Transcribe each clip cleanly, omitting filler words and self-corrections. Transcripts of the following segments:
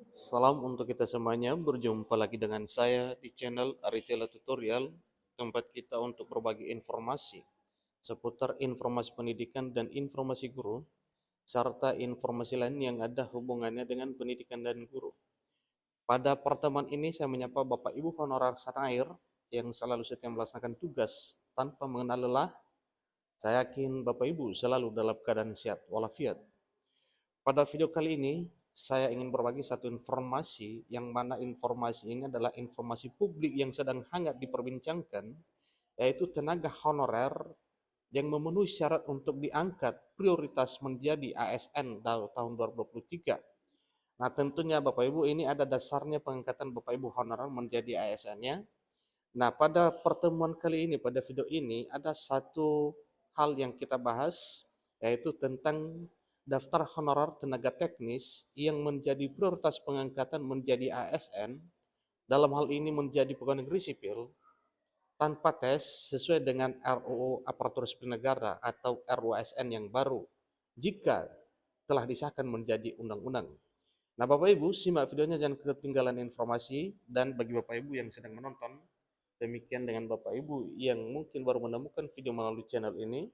Salam untuk kita semuanya, berjumpa lagi dengan saya di channel Aritela Tutorial, tempat kita untuk berbagi informasi seputar informasi pendidikan dan informasi guru, serta informasi lain yang ada hubungannya dengan pendidikan dan guru. Pada pertemuan ini saya menyapa Bapak Ibu honorer Sanair yang selalu setia melaksanakan tugas tanpa mengenal lelah. Saya yakin Bapak Ibu selalu dalam keadaan sehat walafiat. Pada video kali ini, saya ingin berbagi satu informasi, yang mana informasi ini adalah informasi publik yang sedang hangat diperbincangkan, yaitu tenaga honorer yang memenuhi syarat untuk diangkat prioritas menjadi ASN tahun 2023. Nah, tentunya Bapak Ibu ini ada dasarnya pengangkatan Bapak Ibu honorer menjadi ASN-nya. Nah, pada pertemuan kali ini, pada video ini, ada satu hal yang kita bahas, yaitu tentang daftar honorer tenaga teknis yang menjadi prioritas pengangkatan menjadi ASN, dalam hal ini menjadi pegawai negeri sipil, tanpa tes sesuai dengan RUU Aparatur Sipil Negara atau RUASN yang baru, jika telah disahkan menjadi undang-undang. Nah, Bapak Ibu, simak videonya, jangan ketinggalan informasi, dan bagi Bapak Ibu yang sedang menonton, demikian dengan Bapak Ibu yang mungkin baru menemukan video melalui channel ini,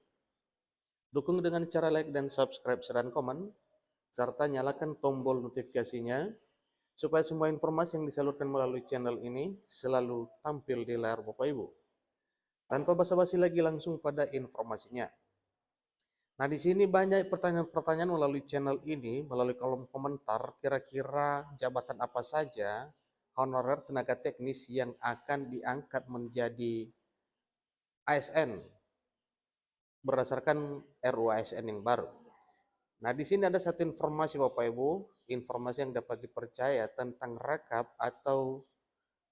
dukung dengan cara like dan subscribe serta komen, serta nyalakan tombol notifikasinya, supaya semua informasi yang disalurkan melalui channel ini selalu tampil di layar Bapak Ibu. Tanpa basa-basi lagi, langsung pada informasinya. Nah, di sini banyak pertanyaan-pertanyaan melalui channel ini, melalui kolom komentar, kira-kira jabatan apa saja honorer tenaga teknis yang akan diangkat menjadi ASN berdasarkan RUU ASN yang baru. Nah, di sini ada satu informasi Bapak Ibu, informasi yang dapat dipercaya tentang rekap atau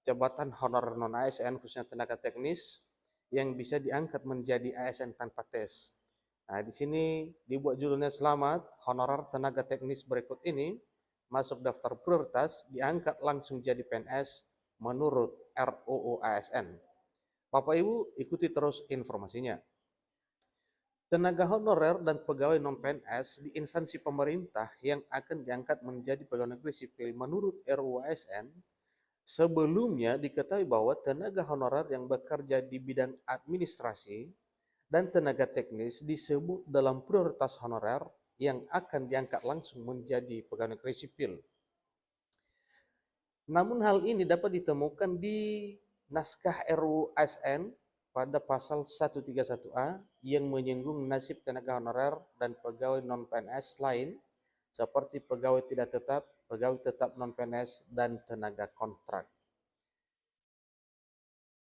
jabatan honorer non ASN khususnya tenaga teknis yang bisa diangkat menjadi ASN tanpa tes. Nah, di sini dibuat judulnya selamat, honorer tenaga teknis berikut ini masuk daftar prioritas diangkat langsung jadi PNS menurut RUU ASN. Bapak Ibu ikuti terus informasinya. Tenaga honorer dan pegawai non-PNS di instansi pemerintah yang akan diangkat menjadi pegawai negeri sipil menurut RUU ASN, sebelumnya diketahui bahwa tenaga honorer yang bekerja di bidang administrasi dan tenaga teknis disebut dalam prioritas honorer yang akan diangkat langsung menjadi pegawai negeri sipil. Namun hal ini dapat ditemukan di naskah RUU ASN pada pasal 131A yang menyinggung nasib tenaga honorer dan pegawai non-PNS lain seperti pegawai tidak tetap, pegawai tetap non-PNS, dan tenaga kontrak.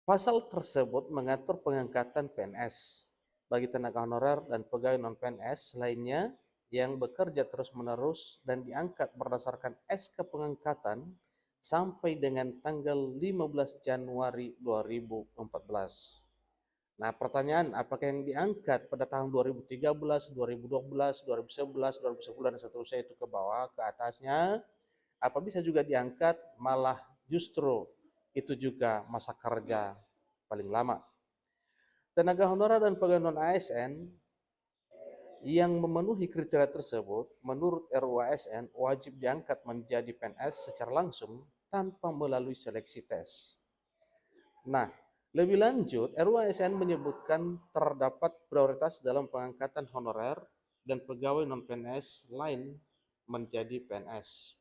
Pasal tersebut mengatur pengangkatan PNS bagi tenaga honorer dan pegawai non-PNS lainnya yang bekerja terus-menerus dan diangkat berdasarkan SK pengangkatan sampai dengan tanggal 15 Januari 2014. Nah, pertanyaan, apakah yang diangkat pada tahun 2013, 2012, 2011, 2010, dan seterusnya itu ke bawah, ke atasnya, apa bisa juga diangkat malah justru itu juga masa kerja paling lama. Tenaga honorer dan pegawai non-ASN yang memenuhi kriteria tersebut menurut RUU ASN wajib diangkat menjadi PNS secara langsung tanpa melalui seleksi tes. Nah, lebih lanjut, RUU ASN menyebutkan terdapat prioritas dalam pengangkatan honorer dan pegawai non-PNS lain menjadi PNS.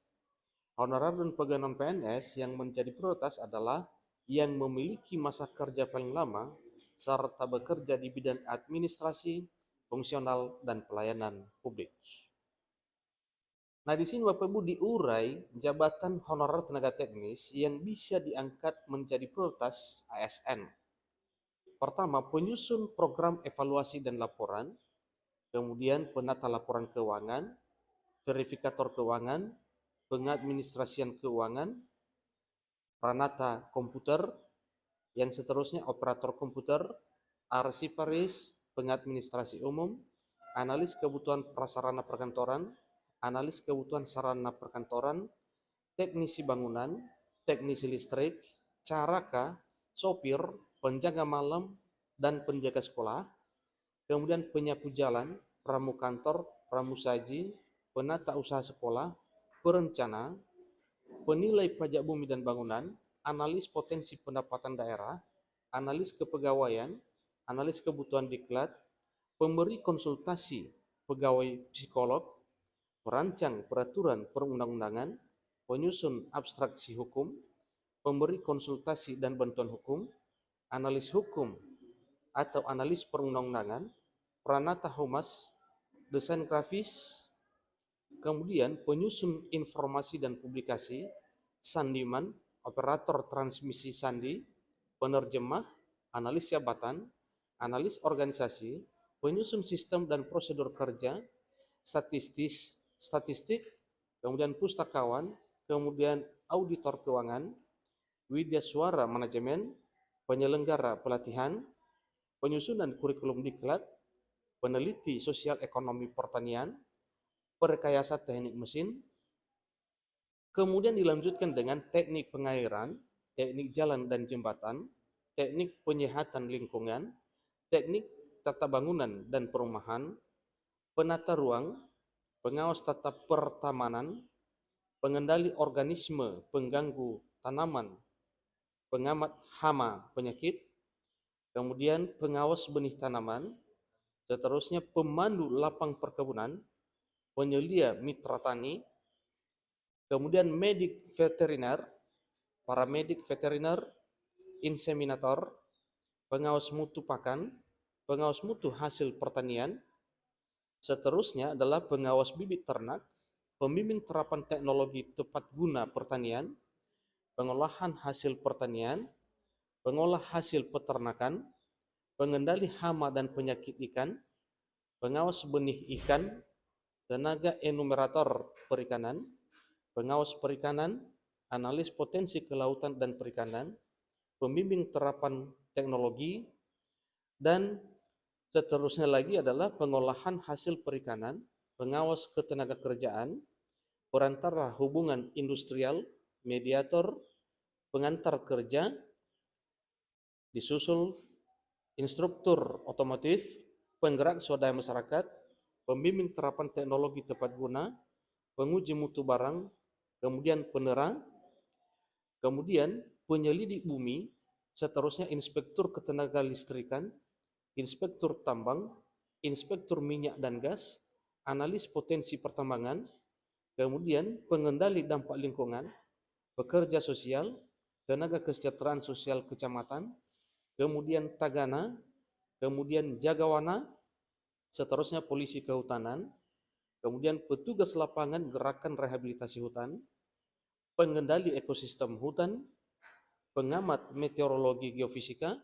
Honorer dan pegawai non-PNS yang menjadi prioritas adalah yang memiliki masa kerja paling lama serta bekerja di bidang administrasi, fungsional, dan pelayanan publik. Nah, di sini Bapak Ibu diurai jabatan honorer tenaga teknis yang bisa diangkat menjadi prioritas ASN. Pertama, penyusun program evaluasi dan laporan, kemudian penata laporan keuangan, verifikator keuangan, pengadministrasian keuangan, peranata komputer, yang seterusnya operator komputer, arsiparis, pengadministrasi umum, analis kebutuhan prasarana perkantoran, analis kebutuhan sarana perkantoran, teknisi bangunan, teknisi listrik, caraka, sopir, penjaga malam, dan penjaga sekolah, kemudian penyapu jalan, pramukantor, pramusaji, penata usaha sekolah, perencana, penilai pajak bumi dan bangunan, analis potensi pendapatan daerah, analis kepegawaian, analis kebutuhan diklat, pemberi konsultasi pegawai psikolog, merancang peraturan perundang-undangan, penyusun abstraksi hukum, pemberi konsultasi dan bantuan hukum, analis hukum atau analis perundang-undangan, peranata humas, desain grafis, kemudian penyusun informasi dan publikasi, sandiman, operator transmisi sandi, penerjemah, analis jabatan, analis organisasi, penyusun sistem dan prosedur kerja, statistik, kemudian pustakawan, kemudian auditor keuangan, widyaswara manajemen, penyelenggara pelatihan, penyusunan kurikulum diklat, peneliti sosial ekonomi pertanian, perekayasa teknik mesin, kemudian dilanjutkan dengan teknik pengairan, teknik jalan dan jembatan, teknik penyehatan lingkungan, teknik tata bangunan dan perumahan, penata ruang, pengawas tata pertamanan, pengendali organisme pengganggu tanaman, pengamat hama penyakit, kemudian pengawas benih tanaman, seterusnya pemandu lapang perkebunan, penyelia mitra tani, kemudian medik veteriner, paramedik veteriner, inseminator, pengawas mutu pakan, pengawas mutu hasil pertanian, seterusnya adalah pengawas bibit ternak, pembimbing terapan teknologi tepat guna pertanian, pengolahan hasil pertanian, pengolah hasil peternakan, pengendali hama dan penyakit ikan, pengawas benih ikan, tenaga enumerator perikanan, pengawas perikanan, analis potensi kelautan dan perikanan, pembimbing terapan teknologi, dan seterusnya lagi adalah pengolahan hasil perikanan, pengawas ketenagakerjaan, perantara hubungan industrial, mediator, pengantar kerja, disusul instruktur otomotif, penggerak swadaya masyarakat, pembimbing terapan teknologi tepat guna, penguji mutu barang, kemudian penerang, kemudian penyelidik bumi, seterusnya inspektur ketenaga listrikan, inspektur tambang, inspektur minyak dan gas, analis potensi pertambangan, kemudian pengendali dampak lingkungan, pekerja sosial, tenaga kesejahteraan sosial kecamatan, kemudian tagana, kemudian jagawana, seterusnya polisi kehutanan, kemudian petugas lapangan gerakan rehabilitasi hutan, pengendali ekosistem hutan, pengamat meteorologi geofisika,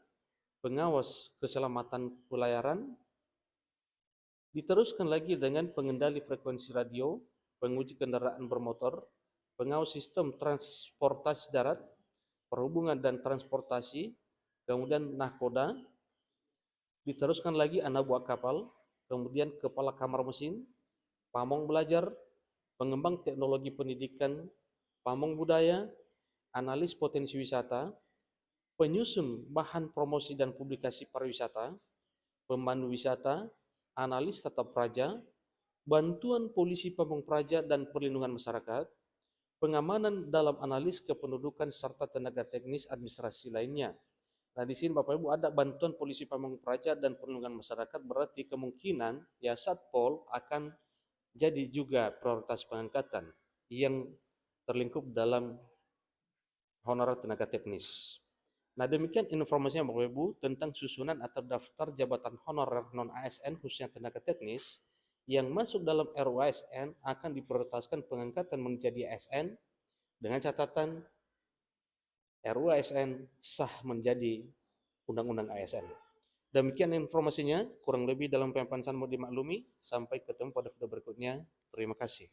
pengawas keselamatan pelayaran, diteruskan lagi dengan pengendali frekuensi radio, penguji kendaraan bermotor, pengawas sistem transportasi darat, perhubungan dan transportasi, kemudian nahkoda, diteruskan lagi anak buah kapal, kemudian kepala kamar mesin, pamong belajar, pengembang teknologi pendidikan, pamong budaya, analis potensi wisata, penyusun bahan promosi dan publikasi pariwisata, pemandu wisata, analis tata praja, bantuan polisi pamong praja dan perlindungan masyarakat, pengamanan dalam analis kependudukan serta tenaga teknis administrasi lainnya. Nah, di sini Bapak Ibu ada bantuan polisi pamong praja dan perlindungan masyarakat, berarti kemungkinan ya Satpol akan jadi juga prioritas pengangkatan yang terlingkup dalam honorer tenaga teknis. Nah, demikian informasinya Bapak Ibu tentang susunan atau daftar jabatan honorer non-ASN khususnya tenaga teknis yang masuk dalam RUU ASN akan diprioritaskan pengangkatan menjadi ASN dengan catatan RUU ASN sah menjadi Undang-Undang ASN. Demikian informasinya, kurang lebih dalam penjelasan mau dimaklumi. Sampai ketemu pada video berikutnya. Terima kasih.